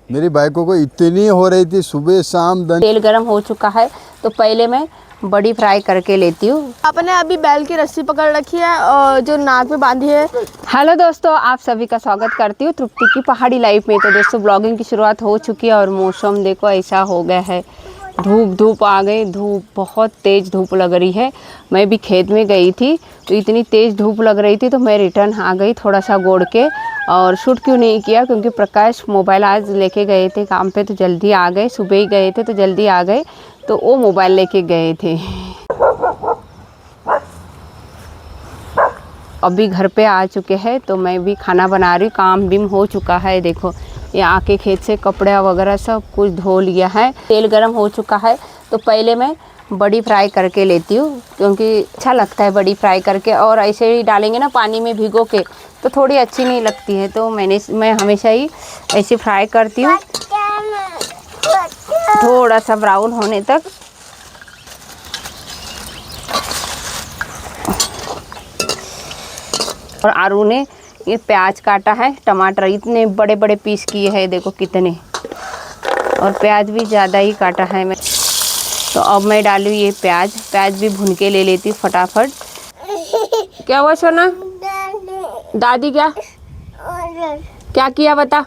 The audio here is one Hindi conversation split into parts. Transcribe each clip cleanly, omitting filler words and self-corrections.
मेरी बाइकों को इतनी हो रही थी सुबह शाम। तेल गरम हो चुका है तो पहले मैं बड़ी फ्राई करके लेती हूँ। आपने अभी बैल की रस्सी पकड़ रखी है और जो नाक में बांधी है। हेलो दोस्तों, आप सभी का स्वागत करती हूँ तृप्ति की पहाड़ी लाइफ में। तो दोस्तों ब्लॉगिंग की शुरुआत हो चुकी है और मौसम देखो ऐसा हो गया है, धूप आ गई। धूप बहुत तेज़ धूप लग रही है। मैं भी खेत में गई थी तो इतनी तेज़ धूप लग रही थी तो मैं रिटर्न आ गई थोड़ा सा गोड़ के। और शूट क्यों नहीं किया क्योंकि प्रकाश मोबाइल आज लेके गए थे काम पे तो जल्दी आ गए। सुबह ही गए थे तो जल्दी आ गए तो वो मोबाइल लेके गए थे। अभी घर पे आ चुके हैं तो मैं भी खाना बना रही हूँ। काम बिम हो चुका है। देखो ये आके खेत से कपड़े वगैरह सब कुछ धो लिया है। तेल गरम हो चुका है तो पहले मैं बड़ी फ्राई करके लेती हूँ क्योंकि अच्छा लगता है बड़ी फ्राई करके। और ऐसे ही डालेंगे ना पानी में भिगो के तो थोड़ी अच्छी नहीं लगती है। तो मैं हमेशा ही ऐसे फ्राई करती हूँ थोड़ा सा ब्राउन होने तक। और आरू ने ये प्याज काटा है, टमाटर इतने बड़े बड़े पीस किए हैं देखो कितने, और प्याज भी ज़्यादा ही काटा है मैं। तो अब मैं डालूँ ये प्याज भी भून के ले लेती हूँ फटाफट। क्या हुआ सोना? दादी क्या किया बता?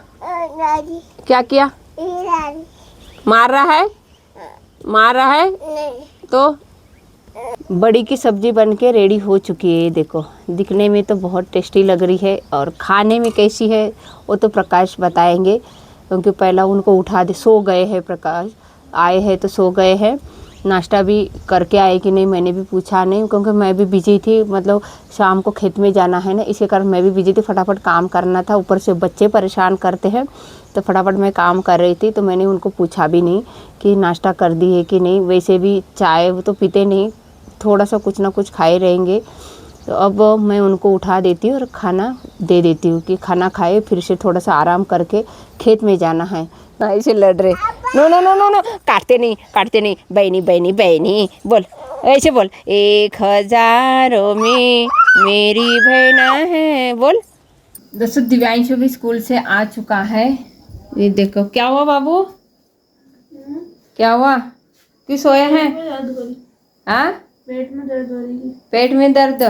क्या किया? मार रहा है तो बड़ी की सब्जी बनके रेडी हो चुकी है। देखो दिखने में तो बहुत टेस्टी लग रही है और खाने में कैसी है वो तो प्रकाश बताएंगे क्योंकि पहला उनको उठा दे। सो गए हैं, प्रकाश आए हैं तो सो गए हैं। नाश्ता भी करके आए कि नहीं मैंने भी पूछा नहीं क्योंकि मैं भी बिजी थी। मतलब शाम को खेत में जाना है ना, इसी कारण मैं भी बिजी थी। फटाफट काम करना था, ऊपर से बच्चे परेशान करते हैं तो फटाफट मैं काम कर रही थी। तो मैंने उनको पूछा भी नहीं कि नाश्ता कर दी है कि नहीं। वैसे भी चाय वो तो पीते नहीं, थोड़ा सा कुछ ना कुछ खाए रहेंगे। तो अब मैं उनको उठा देती हूँ और खाना दे देती हूँ कि खाना खाए, फिर से थोड़ा सा आराम करके खेत में जाना है। ऐसे लड़ रहे, no no no no no, काटते नहीं। बहनी बोल, ऐसे बोल, 1000 में मेरी बहना है बोल। दोस्तों दिव्यांशु भी स्कूल से आ चुका है। ये देखो क्या हुआ बाबू, क्या हुआ, क्यों सोया है? हाँ पेट में दर्द हो रही है। पेट में दर्द?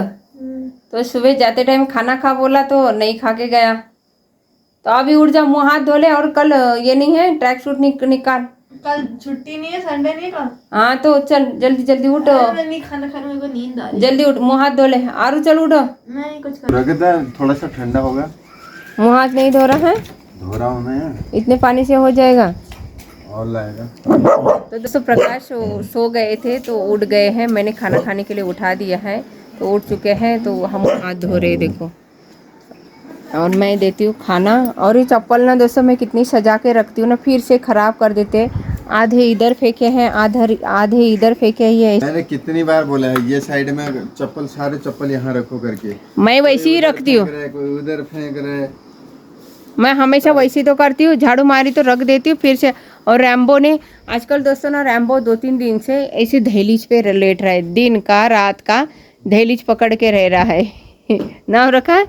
तो सुबह जाते टाइम खाना खा बोला तो नहीं खा के गया। तो अभी उठ जा, मुंह हाथ धो ले। और कल ये नहीं है ट्रैक सूट निकाल। कल छुट्टी नहीं है, संडे नहीं का। हाँ तो चल जल्दी उठ। नहीं खाना खाने मेरे को नींद आ रही है। जल्दी उठ, मुंह हाथ धो ले। आरू चल उठ। मैं कुछ कर थोड़ा सा ठंडा होगा। मुंह हाथ नहीं धो रहा है? धो रहा हूँ मैं। इतने पानी से हो जाएगा और लाएगा। तो दोस्तों प्रकाश सो गए थे तो उठ गए हैं। मैंने खाना खाने के लिए उठा दिया है तो उठ चुके हैं। तो हम हाथ धो रहे देखो, और मैं देती हूँ खाना। और ये चप्पल ना दोस्तों मैं कितनी सजा के रखती हूँ ना, फिर से ख़राब कर देते। आधे इधर फेंके हैं, आधे इधर फेंके ही। मैंने कितनी बार बोला है ये साइड में चप्पल, सारे चप्पल यहाँ रखो करके। मैं वैसे ही रखती हूँ, कोई उधर फेंक रहे। मैं हमेशा वैसी तो करती हूँ। झाड़ू मारी तो रख देती हूँ फिर से। और रैम्बो ने आजकल दोस्तों ना, रैम्बो 2-3 दिन से ऐसे दहलीज पे लेट रहा है। दिन का रात का दहलीज पकड़ के रह रहा है। नाव रखा है,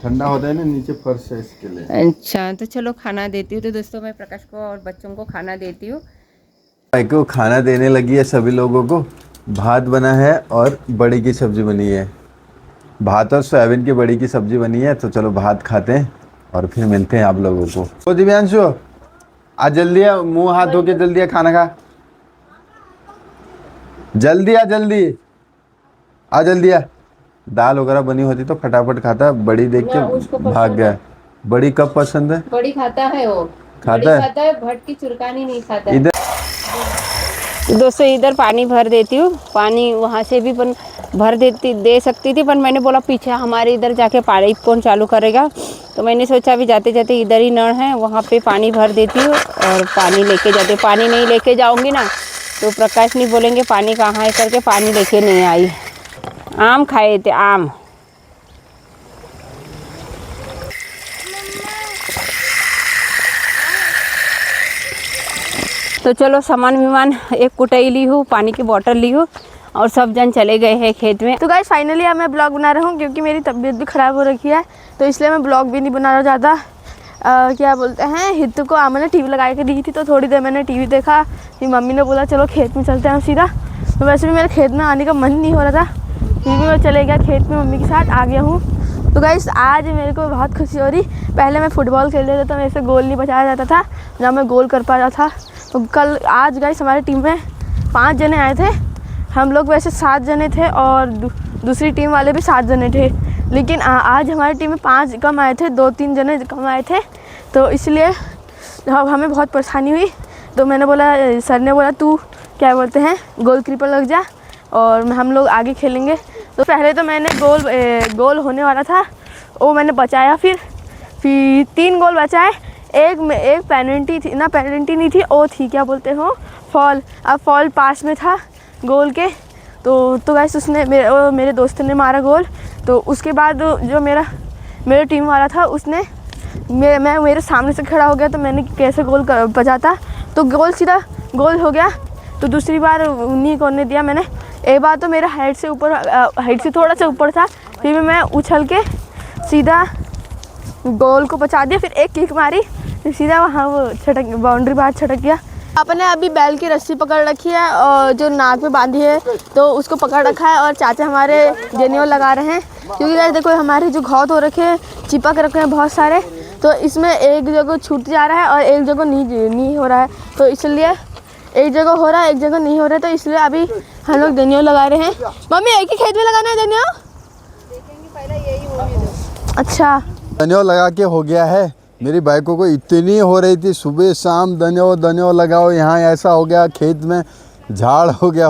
ठंडा होता है ना नीचे फर्श है इसके लिए। अच्छा तो चलो खाना देती हूँ। तो दोस्तों मैं प्रकाश को और बच्चों को खाना देती हूँ। भाई को खाना देने लगी है सभी लोगों को। भात बना है और बड़ी की सब्जी बनी है। भात और सोयाबीन की बड़ी की सब्जी बनी है। तो चलो भात खाते हैं और फिर मिलते हैं आप लोगों को। तो दिव्यांशु आ जल्दी आ, मुंह हाथ धो के जल्दी आ, खाना खा। जल्दी आ जल्दी आ। दाल वगैरह बनी होती तो फटाफट खाता, बड़ी देख के भाग गया। बड़ी कब पसंद है? बड़ी खाता है वो, खाता है भट की चुरकानी नहीं खाता है। इधर दोस्तों इधर पानी भर देती हूँ। पानी वहाँ से भी भर दे सकती थी पर मैंने बोला पीछे हमारे इधर जाके पाइप कौन चालू करेगा। तो मैंने सोचा अभी जाते जाते इधर ही नल है वहाँ पे पानी भर देती हूँ और पानी लेके जाते। पानी नहीं लेके जाऊँगी ना तो प्रकाश नहीं बोलेंगे पानी कहाँ है करके, पानी लेके नहीं आई। आम खाए थे, आम। तो चलो सामान विमान एक कुटाई ली हूँ, पानी की बोतल ली हूँ और सब जन चले गए हैं खेत में। तो गाइस फाइनली अब मैं ब्लॉग बना रहा हूँ क्योंकि मेरी तबीयत भी ख़राब हो रखी है तो इसलिए मैं ब्लॉग भी नहीं बना रहा ज़्यादा। क्या बोलते हैं, हितू को आमा ने टीवी लगा के दी थी, तो थोड़ी देर मैंने टीवी देखा। फिर मम्मी ने बोला चलो खेत में चलते हैं सीधा। तो वैसे भी मेरे खेत में आने का मन नहीं हो रहा था, फिर भी मैं चले गया खेत में, मम्मी के साथ आ गया हूँ। तो गाइस आज मेरे को बहुत खुशी हो रही। पहले मैं फुटबॉल खेल रहा था तो मेरे से गोल नहीं बचाया जाता था, ना मैं गोल कर पा रहा था। तो आज गाइस हमारी टीम में 5 जने आए थे। हम लोग वैसे 7 जने थे और दूसरी टीम वाले भी 7 जने थे, लेकिन आज हमारी टीम में 5 कम आए थे, 2-3 जने कम आए थे। तो इसलिए हमें बहुत परेशानी हुई। तो मैंने बोला, सर ने बोला तू क्या बोलते हैं गोलकीपर लग जा और हम लोग आगे खेलेंगे। तो पहले तो मैंने गोल होने वाला था, वो मैंने बचाया। फिर 3 गोल बचाए। एक पेनल्टी थी ना, पेनल्टी नहीं थी, वो थी क्या बोलते हो फॉल। अब फॉल पास में था गोल के। तो गाइस उसने मेरे दोस्त ने मारा गोल। तो उसके बाद जो मेरे टीम वाला था उसने मेरे सामने से खड़ा हो गया, तो मैंने कैसे गोल बचाता, तो गोल सीधा गोल हो गया। तो दूसरी बार उन्हीं को ने दिया मैंने। एक बार तो मेरा हाइट से थोड़ा सा ऊपर था, फिर भी मैं उछल के सीधा गोल को बचा दिया। फिर एक किक मारी, फिर सीधा वहाँ वो छटक बाउंड्री बाहर छटक गया। आपने अभी बैल की रस्सी पकड़ रखी है और जो नाक में बांधी है तो उसको पकड़ रखा है, और चाचा हमारे जेनियोल लगा रहे हैं। क्योंकि गाइस देखो हमारे जो घाव हो रखे हैं, चिपक रखे हैं बहुत सारे, तो इसमें एक जगह छूट जा रहा है और एक जगह नहीं हो रहा है। तो इसलिए एक जगह हो रहा है, एक जगह नहीं हो रहा है। तो इसलिए अभी हम लोग जेनियोल लगा रहे हैं। मम्मी एक ही खेत में लगाना है जेनियोल? देखेंगे पहले यही होगी। अच्छा धन्यो लगा के हो गया है। मेरी बाइकों को इतनी हो रही थी सुबह शाम, धन्यो लगाओ, यहाँ ऐसा हो गया, खेत में झाड़ हो गया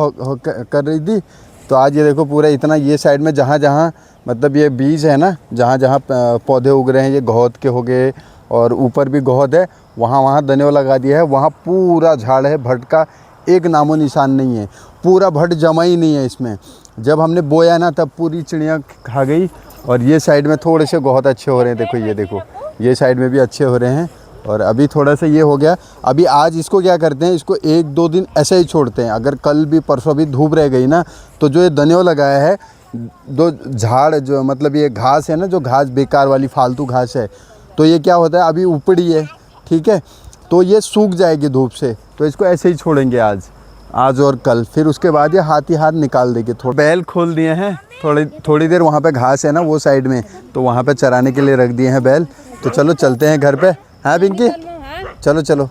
कर रही थी। तो आज ये देखो पूरा इतना, ये साइड में जहाँ जहाँ मतलब ये बीज है ना, जहाँ जहाँ पौधे उग रहे हैं, ये गौद के हो गए और ऊपर भी गौद है, वहाँ धन्यो लगा दिया है। वहाँ पूरा झाड़ है, भट का एक नामो निशान नहीं है, पूरा भट जमा ही नहीं है इसमें। जब हमने बोया ना तब पूरी चिड़िया खा गई। और ये साइड में थोड़े से बहुत अच्छे हो रहे हैं, देखो ये देखो, ये साइड में भी अच्छे हो रहे हैं। और अभी थोड़ा सा ये हो गया। अभी आज इसको क्या करते हैं, इसको 1-2 दिन ऐसे ही छोड़ते हैं। अगर कल भी परसों भी धूप रह गई ना, तो जो ये धन्यो लगाया है, दो झाड़ जो मतलब ये घास है ना, जो घास बेकार वाली फालतू घास है, तो ये क्या होता है, अभी उपड़ी है, ठीक है, तो ये सूख जाएगी धूप से। तो इसको ऐसे ही छोड़ेंगे आज और कल, फिर उसके बाद ये हाथ ही हाथ निकाल देंगे। थोड़ा बैल खोल दिए हैं, थोड़ी देर वहाँ पे घास है ना वो साइड में, तो वहाँ पे चराने के लिए रख दिए हैं बैल। तो चलो चलते हैं घर पे। हाँ पिंकी, चलो चलते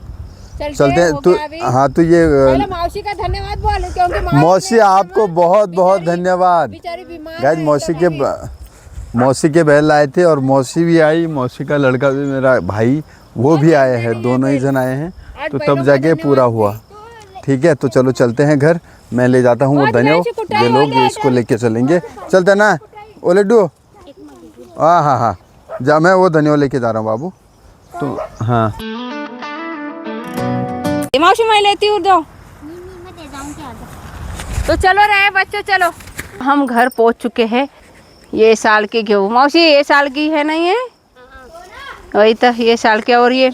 हैं। तो हाँ, तो ये मौसी का धन्यवाद बोलो, क्योंकि मौसी आपको बहुत बहुत धन्यवाद। गाइस मौसी के बैल आए थे और मौसी भी आई, मौसी का लड़का भी, मेरा भाई, वो भी आए हैं, दोनों ही जन आए हैं। तो तब जाके पूरा हुआ, ठीक है। तो चलो चलते हैं घर, मैं ले जाता हूँ वो धन्यो, ये लोग इसको लेके चलेंगे। चलते ना ओ लड्डू, हाँ, जा, मैं वो धन्यो लेके जा रहा हूँ बाबू। तो हाँ मौसी मैं लेती हूँ, दो। तो चलो रहे बच्चों, चलो हम घर पहुँच चुके हैं। ये साल की गेहूँ मौसी, ये साल की है नहीं है, वही तो ये साल के। और ये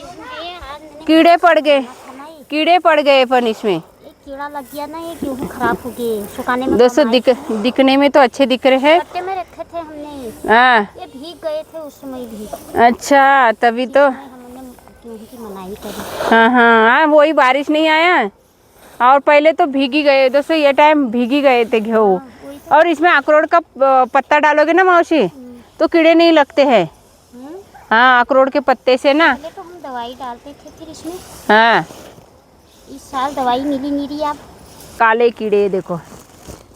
कीड़े पड़ गए अपन इसमें, कीड़ा लग गया ना, ये गेहूँ खराब हो गए सुखाने में। दोस्तों दिखने में तो अच्छे दिख रहे हैं। कट्टे में रखे थे हमने, हाँ ये भीग गए थे उस समय भी। अच्छा, तभी तो हमने गेहूँ की मनाई करी। हाँ, वही बारिश नहीं आया और पहले तो भीगी गए दोस्तों, ये टाइम भीगी गए थे गेहूँ। और इसमें अखरोट का पत्ता डालोगे ना मौसी, तो कीड़े नहीं लगते हैं। हाँ, अखरोट के पत्ते से ना, पहले तो हम दवाई डालते थे फिर इसमें। हाँ, इस साल दवाई मिली नहीं रही। आप काले कीड़े देखो,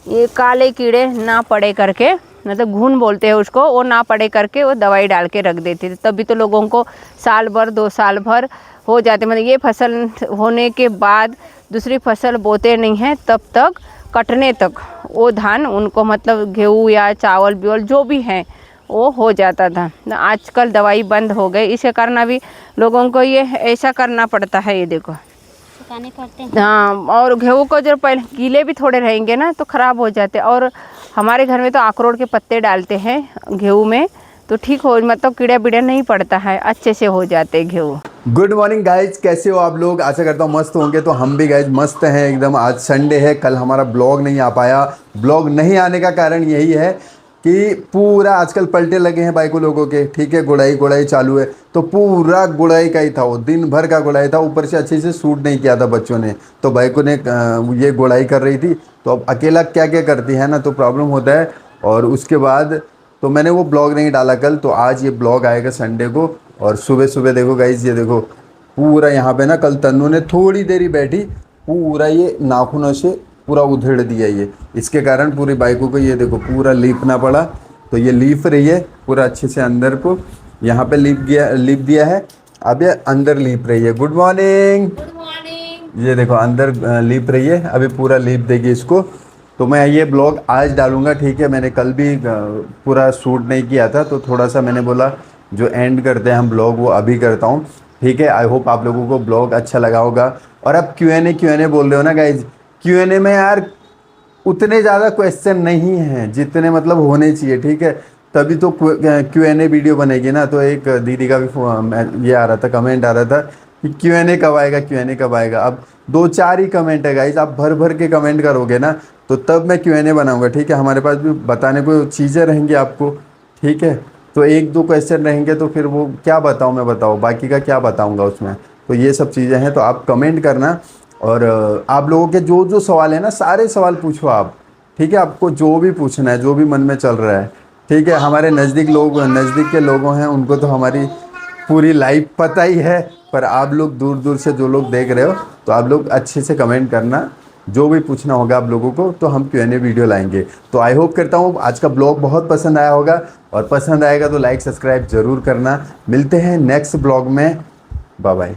ये काले कीड़े ना पड़े करके, मतलब घुन बोलते हैं उसको, वो ना पड़े करके वो दवाई डाल के रख देते थे। तभी तो लोगों को साल भर 2 साल भर हो जाते, मतलब ये फसल होने के बाद दूसरी फसल बोते नहीं हैं, तब तक कटने तक वो धान उनको, मतलब गेहूँ या चावल बिवल जो भी हैं वो हो जाता था। आजकल दवाई बंद हो गई, इसके कारण अभी लोगों को ये ऐसा करना पड़ता है। ये देखो सुखाने पड़ते हैं। हाँ, और गेहूँ को जो पहले गीले भी थोड़े रहेंगे ना तो ख़राब हो जाते। और हमारे घर में तो अखरोट के पत्ते डालते हैं गेहूँ में, तो ठीक हो, मतलब कीड़ा बीड़ा नहीं पड़ता है, अच्छे से हो जाते हैं गेहूँ। गुड मॉर्निंग गाइज, कैसे हो आप लोग? आशा करता हूँ मस्त होंगे। तो हम भी गाइज मस्त हैं एकदम। आज संडे है, कल हमारा ब्लॉग नहीं आ पाया। ब्लॉग नहीं आने का कारण यही है कि पूरा आजकल पलटे लगे हैं बाइकों लोगों के, ठीक है, गुड़ाई चालू है, तो पूरा गुड़ाई का ही था वो, दिन भर का गुड़ाई था, ऊपर से अच्छे से सूट नहीं किया था बच्चों ने, तो बाइकों ने ये गुड़ाई कर रही थी, तो अब अकेला क्या क्या करती है ना, तो प्रॉब्लम होता है। और उसके बाद तो मैंने वो ब्लॉग नहीं डाला कल, तो आज ये ब्लॉग आएगा संडे को। और सुबह सुबह देखो गाइज, ये देखो पूरा यहाँ पे ना, कल तन्नू ने थोड़ी देर ही बैठी, पूरा ये नाखूनों से पूरा उधेड़ दिया ये, इसके कारण पूरी बाइकों को ये देखो पूरा लीपना पड़ा। तो ये लीप रही है पूरा अच्छे से, अंदर को यहाँ पे लीप दिया है, अब ये अंदर लीप रही है। गुड मॉर्निंग, ये देखो अंदर लीप रही है, अभी पूरा लीप देगी इसको। तो मैं ये ब्लॉग आज डालूंगा, ठीक है। मैंने कल भी पूरा शूट नहीं किया था, तो थोड़ा सा मैंने बोला जो एंड करते हैं हम ब्लॉग वो अभी करता हूँ, ठीक है। आई होप आप लोगों को ब्लॉग अच्छा लगा होगा। और अब Q&A बोल रहे हो ना गाइज, Q&A में यार उतने ज़्यादा क्वेश्चन नहीं हैं जितने मतलब होने चाहिए, ठीक है, तभी तो Q&A वीडियो बनेगी ना। तो एक दीदी का भी ये आ रहा था, कमेंट आ रहा था कि Q&A कब आएगा, Q&A कब आएगा। अब 2-4 ही कमेंट है गाइज, आप भर भर के कमेंट करोगे ना तो तब मैं Q&A बनाऊंगा, ठीक है। हमारे पास भी बताने को चीज़ें रहेंगी आपको, ठीक है। तो 1-2 क्वेश्चन रहेंगे तो फिर वो क्या बताऊँ मैं, बताओ बाकी का क्या बताऊँगा उसमें। तो ये सब चीज़ें हैं, तो आप कमेंट करना। और आप लोगों के जो जो सवाल है ना, सारे सवाल पूछो आप, ठीक है। आपको जो भी पूछना है, जो भी मन में चल रहा है, ठीक है। हमारे नज़दीक के लोगों हैं, उनको तो हमारी पूरी लाइफ पता ही है, पर आप लोग दूर दूर से जो लोग देख रहे हो, तो आप लोग अच्छे से कमेंट करना, जो भी पूछना होगा आप लोगों को, तो हम Q&A वीडियो लाएंगे। तो आई होप करता हूँ आज का ब्लॉग बहुत पसंद आया होगा, और पसंद आएगा तो लाइक सब्सक्राइब ज़रूर करना। मिलते हैं नेक्स्ट ब्लॉग में, बाय बाय।